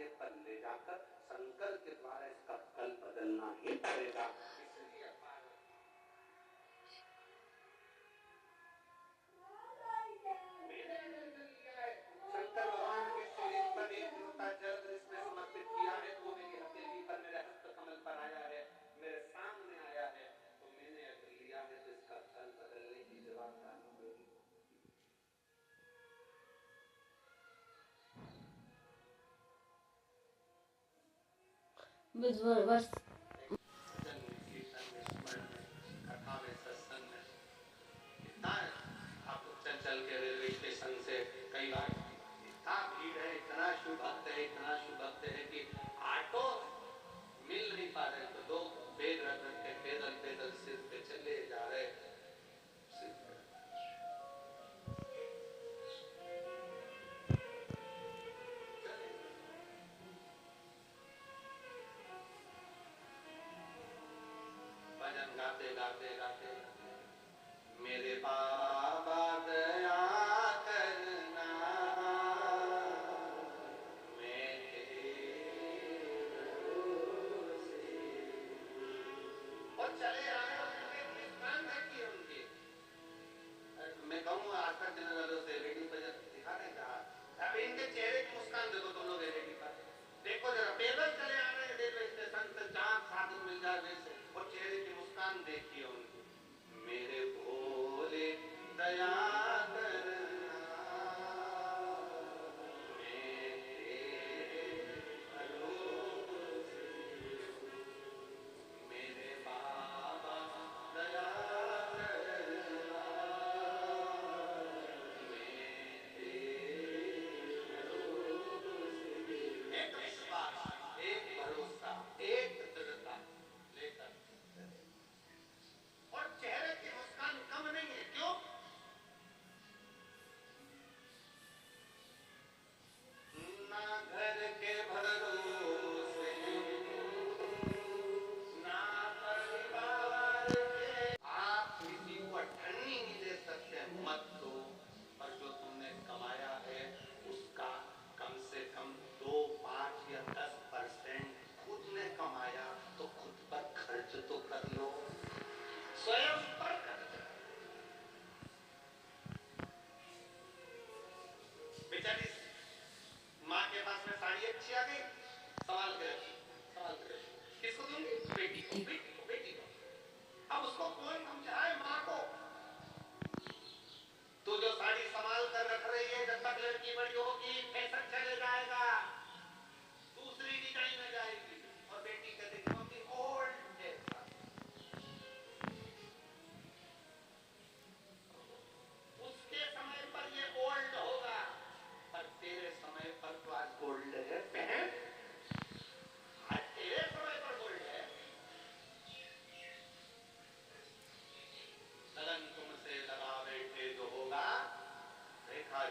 आगे पर ले जाकर शंकर के द्वारा इसका कल बदलना ही पड़ेगा। बस चल के रेलवे स्टेशन से कई बार इतना भीड़ है, इतना शुभ भक्त है, इतना शुभ भक्त है कि ऑटो मिल नहीं पा रहे, तो लोग बैग रख रख के पैदल पैदल सिर पे चले जा रहे। भजन गाते गाते गाते मेरे बाबा दया करना, मैं और चले आए उनके मुस्कान देखिए उनकी। मैं कहूँ आज तक जिन वालों से रेडी पर दिखा नहीं कहा, अब इनके चेहरे की मुस्कान देखो तुम लोग रेडी पर देखो जरा, पैदल चले आ रहे रेलवे स्टेशन से, जहाँ साधन मिल जाए वैसे, और चेहरे की मुस्कान देखिए उनकी। मेरे भोले दया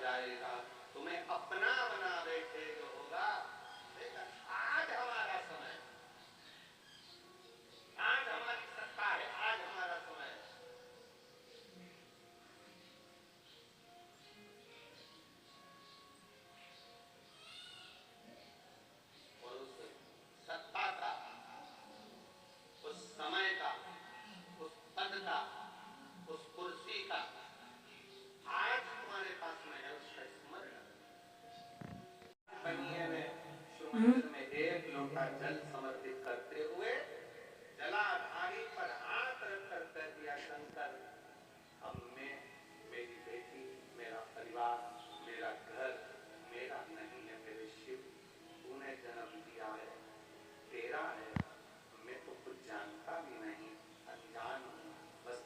जाएगा, तुम्हें अपना बना बैठे जो होगा। आज हमारा समय, आज हमारी सत्ता है, आज हमारा समय है। और उस सत्ता का, उस समय का, उस पद का, उस कुर्सी का आज तुम्हारे पास में है, उसका स्मरण बनिए में एक लोटा जल समर्पित करते हुए जलाधारी पर हाथ रखकर कह दिया, शंकर अब मैं, मेरी बेटी, मेरा परिवार, मेरा घर मेरा नहीं है, मेरे शिव, तूने जन्म दिया है, तेरा है, मैं तो कुछ जानता भी नहीं, अनजान हूँ, बस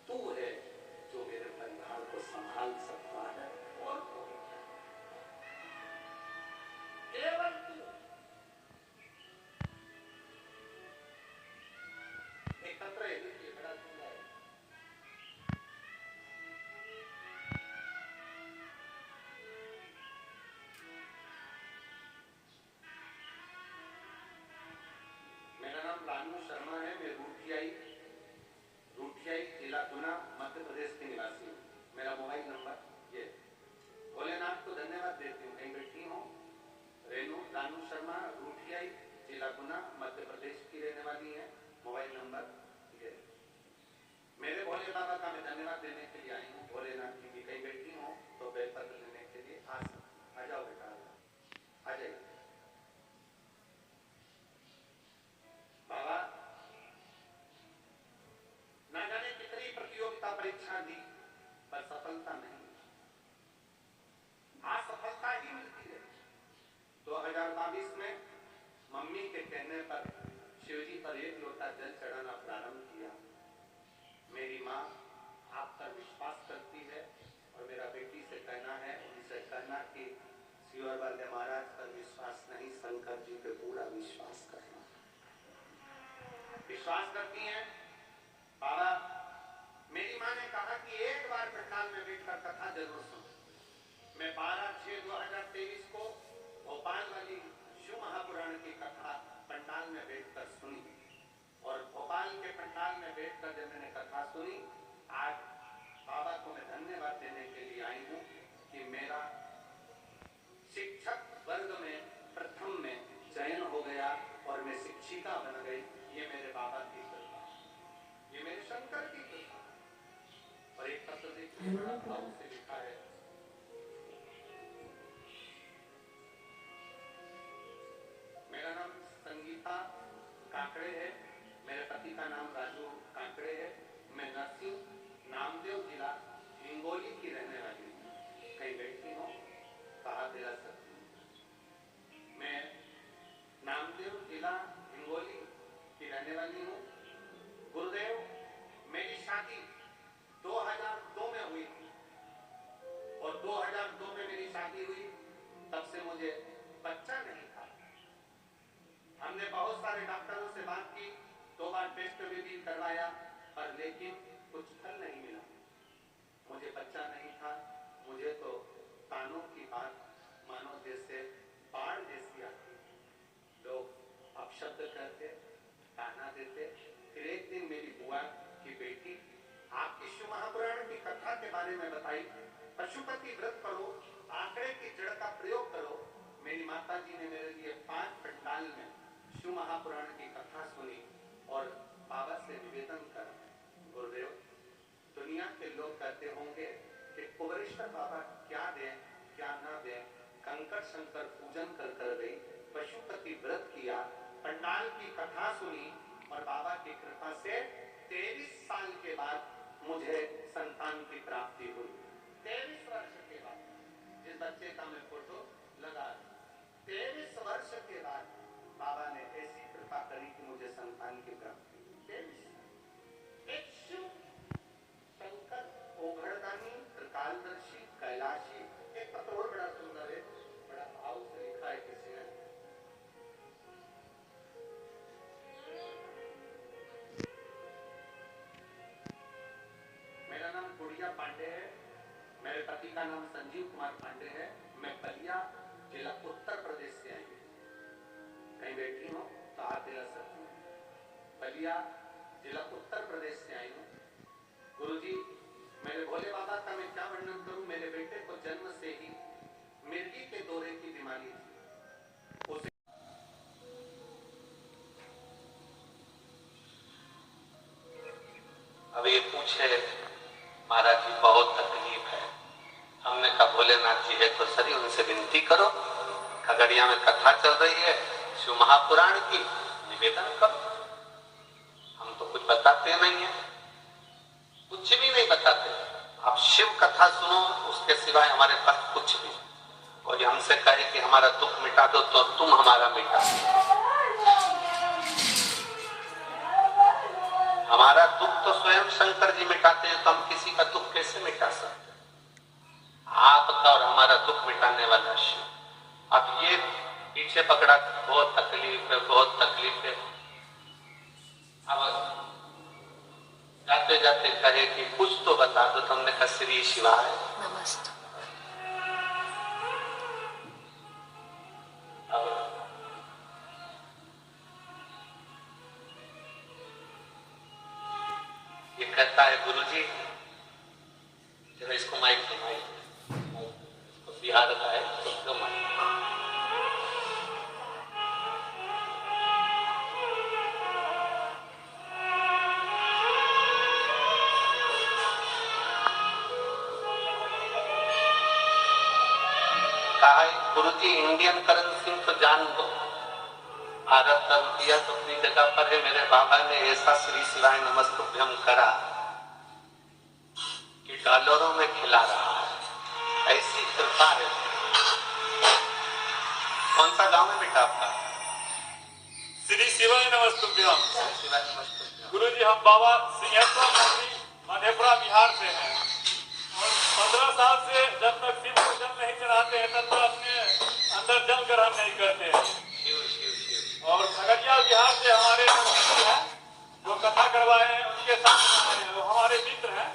तू है जो मेरे परिवार को संभाल सकता है, और केवल तू। 1922 में मम्मी के कहने पर शिवजी पर एक लोटा जल चढ़ाना प्रारंभ किया। मेरी माँ आप पर विश्वास करती है और मेरा बेटी से कहना है, उनसे कहना कि सियोर वाले महाराज पर विश्वास नहीं, शंकर जी पे पूरा विश्वास करना। विश्वास करती हैं। बाबा, मेरी माँ ने कहा कि एक बार पंडाल में बैठकर कथा जरूर सुनो। मैं 12/6/2023 को भोपाल वाली शिव महापुराण की कथा पंडाल में बैठकर सुनी और भोपाल के पंडाल में बैठकर जब मैंने कथा सुनी, आज बाबा को मैं धन्यवाद देने के लिए आई हूँ कि मेरा शिक्षक वर्ग में प्रथम में चयन हो गया और मैं शिक्षिका बन गई। ये मेरे बाबा की कृपा, ये मेरे शंकर की कृपा। और एक पत्र देखिए, बड़ा भाव से लिखा है, मेरा नाम संगीता काकड़े है, मेरे पति का नाम राजू काकड़े है। मैं नरसिंह नामदेव जिला हिंगोली की रहने वाली हूँ। कहीं बैठी हूँ, कहा दिला सकती। मैं नामदेव जिला हिंगोली की रहने वाली हूँ। गुरुदेव, मेरी शादी 2002 में हुई थी और 2002 में मेरी शादी हुई, तब से मुझे बच्चा नहीं था। हमने बहुत सारे डॉक्टरों से बात की, 2 बार टेस्ट भी करवाया, पर लेकिन कुछ फल नहीं मिला। मुझे बच्चा नहीं था। मुझे तो कानों की बात मानो जैसे बाढ़ जैसी आती। लोग अपशब्द करते, ताना देते। फिर एक दिन मेरी बुआ की बेटी आपकी शिव महापुराण की कथा के बारे में बताई, पशुपति व्रत करो, आंकड़े की जड़ का प्रयोग करो। मेरी माता जी ने मेरे लिए 5 पंडाल में शिव महापुराण की कथा सुनी और बाबा से निवेदन कर, गुरुदेव, दुनिया के लोग कहते होंगे कि कुबरेश्वर बाबा क्या दें क्या ना दें, कंकर शंकर पूजन कर गई, पशुपति व्रत किया, पंडाल की कथा सुनी और बाबा की कृपा से 23 साल के बाद मुझे संतान की प्राप्ति हुई। 23 वर्ष के बाद, जिस बच्चे का मैं फोटो लगा, 23 वर्ष के बाद बाबा ने ऐसी कृपा करी कि मुझे संतान की प्राप्ति हुई। 23 एक शिव शंकर ओघड़दानी त्रिकालदर्शी कैलाशी। एक पत्र और बड़ा सुंदर है, बड़ा भाव से लिखा है किसी ने। मेरा नाम गुड़िया पांडे है, मेरे पति का नाम संजीव कुमार पांडे है। मैं बलिया जिला उत्तर प्रदेश से आई हूँ। कहीं बैठी हूँ तो आप दिला सकते हैं। बलिया जिला उत्तर प्रदेश से आई हूँ। गुरुजी, मेरे भोले बाबा का मैं क्या वर्णन करूं। मेरे बेटे को जन्म से ही मिर्गी के दौरे की बीमारी थी। उसे अब ये पूछे महाराज जी बहुत तकलीफ है। हमने कहा भोलेनाथ जी है तो सही, उनसे विनती करो, खगड़िया में कथा चल रही है शिव महापुराण की, निवेदन करो। हम तो कुछ बताते नहीं है, कुछ भी नहीं बताते। आप शिव कथा सुनो, उसके सिवाय हमारे पास कुछ भी। और हमसे कहे कि हमारा दुख मिटा दो तो तुम हमारा मिटा दो। हमारा दुख तो स्वयं शंकर जी मिटाते हैं, तो हम किसी का दुख कैसे मिटा सकते? आपका और हमारा दुख मिटाने वाला शिव। अब ये पीछे पकड़ा, बहुत तकलीफ है, बहुत तकलीफ है। अब जाते जाते कहे कि कुछ तो बता दो। तुमने कहा श्री शिवाय नमस्ते। ये कहता है गुरुजी, जब इसको माइक इसको बिहार का है तो माइक। गुरुजी, इंडियन करेंसी तो जान दो, भारत का रुपया तो अपनी जगह पर है। मेरे बाबा ने ऐसा श्री शिवाय नमस्तुभ्यम करा कि डॉलरों में खिला रहा है। ऐसी कृपा है। कौन सा गांव है बेटा आपका? श्री शिवाय नमस्तुभ्यम। शिवाय नमस्तुभ्यम। गुरु जी, हम बाबा सिंहेश्वर मंदिर मधेपुरा बिहार से हैं और 15 साल से जब तक शिव को जल नहीं चढ़ाते हैं तब तक अपने अंदर जल ग्रहण नहीं करते हैं। और खगड़िया बिहार से हमारे हैं जो कथा करवाए हैं, उनके साथ हमारे मित्र हैं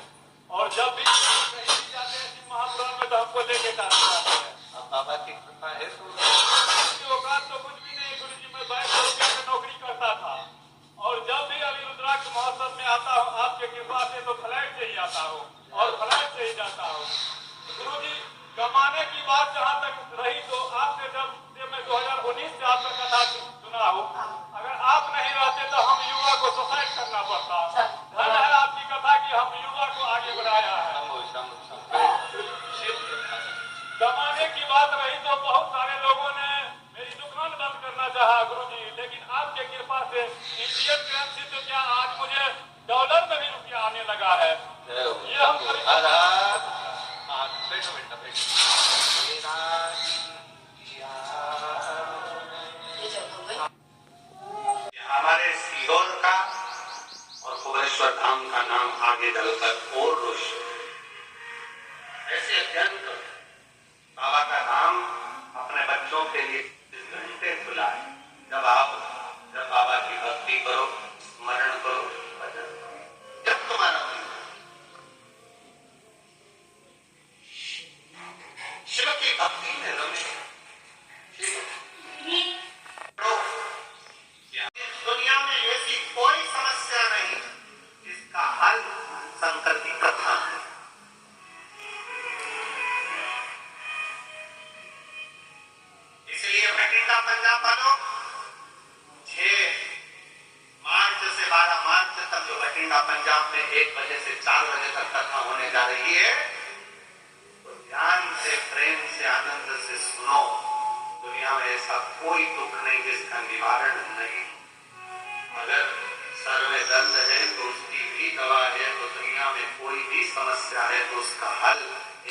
और जब भी कहीं भी जाते हैं शिव महापुराण में तो हमको लेके जाते हैं। अब बाबा की कृपा है तो औकात तो कुछ भी नहीं गुरु जी, मैं 22 रुपया में नौकरी करता था और जब भी अभी रुद्राक्ष महोत्सव में आता हूँ आपके कृपा से तो फ्लाइट से ही आता हूँ और फ्लाइट से ही जाता हूँ। गुरु जी, कमाने की बात जहाँ तक रही तो आपने जब मैं 2019 से आपका कथा सुना हूँ, अगर आप नहीं रहते तो हम युवा को सुसाइड करना पड़ता। धन है आपकी कथा की हम युवा को आगे बढ़ाया है। कमाने की बात रही तो बहुत सारे लोगों ने मेरी दुकान बंद करना चाहा गुरु जी, लेकिन आपके कृपा से इंडियन करेंसी तो क्या आज मुझे डॉलर में भी रुपया आने लगा है। ये हम हमारे सीहोर का और भुवनेश्वर धाम का नाम आगे चलकर और रोशन ऐसे अध्ययन करो। बाबा का नाम अपने बच्चों के लिए घंटे खुला है। जब बाबा की भक्ति करो, स्मरण करो, भजन करो, जब तुम्हारा मन शिव की भक्ति में रमो। दुनिया में ऐसी कोई समस्या नहीं जिसका हल शंकर की कथा है। इसलिए भटिंडा पंजाब वालों 6 मार्च से 12 मार्च तक जो भटिंडा पंजाब में 1 बजे से 4 बजे तक कथा होने जा रही है, तो ध्यान से, प्रेम से, आनंद से सुनो। दुनिया में ऐसा कोई दुख नहीं जिसका निवारण नहीं। अगर सर में दर्द है तो उसकी भी दवा है, तो दुनिया में कोई भी समस्या है तो उसका हल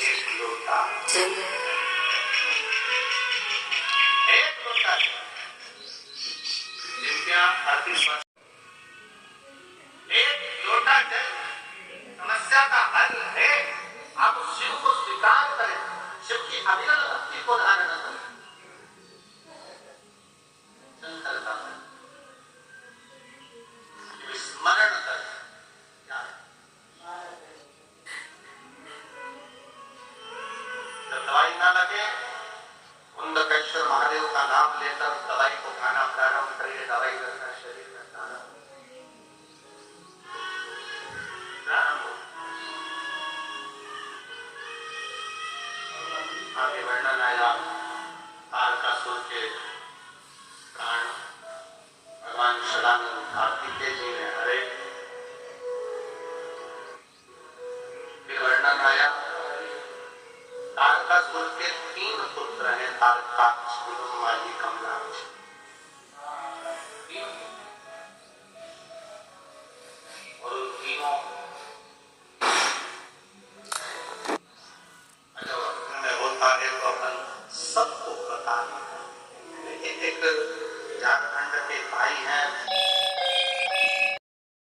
एक लोटा एक लोटा जल समस्या का हल है। आप उस शिव को स्वीकार करें, शिव की अविरल भक्ति को धारण करें। संकल्प करें, स्मरण करें। जब दवाई ना लगे, कुंदकेश्वर महादेव का नाम लेकर दवाई को खाना प्रारंभ करिए। दवाई करना शरीर में प्रारंभ आगे वर्णन आया तारकासुर के प्राण भगवान सदानंद कार्तिकेय जी ने हरे। फिर वर्णन आया तारकासुर के 3 पुत्र हैं, तारकाक्ष, विक्रमादि, कमलाक्ष। और उन तीनों होता है तो अपन सबको बताना। एक झारखंड के भाई हैं